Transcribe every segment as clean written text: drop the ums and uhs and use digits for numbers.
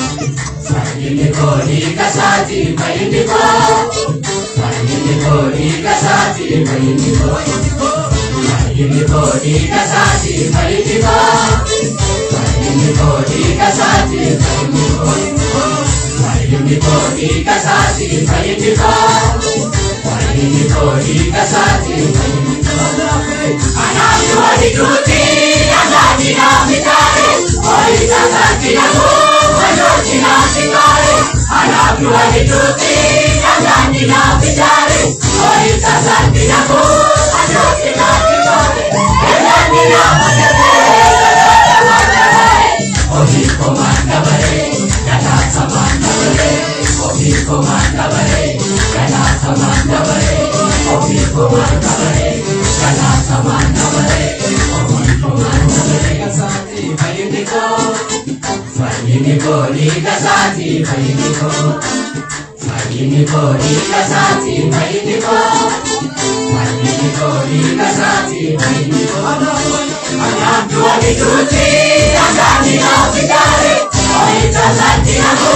Fainiko ikasati fainiko. Fainiko ikasati fainiko. Fainiko ikasati fainiko. Fainiko ikasati fainiko. Fainiko ikasati fainiko. Fainiko ikasati fainiko. Anajua hituti anani na mitare. Oisa sati na mu anoti na sikare. Anajua hituti anani na mitare. Oisa sati na mu anoti na sikare. Anani na mitare. Ohi komanda bare, kana samanda bare. Ohi komanda bare, kana samanda bare. Ohi komanda bare, kana samanda bare. Ohi komanda bare, kasati fainiko. Fainiko ikasati fainiko. Fainiko ikasati fainiko. Fainiko ikasati fainiko. Anajua hituti anani na mitare. Oisa sati na mu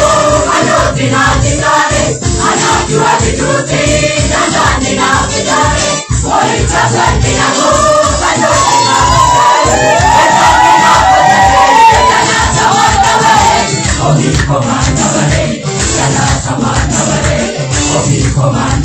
anoti na sikare. Anajua hituti anani na mitare. Oisa sati na mu anoti na sikare. Anani na mitare kana samanda bare. Ohi komanda bare kana samanda bare. Ohi komanda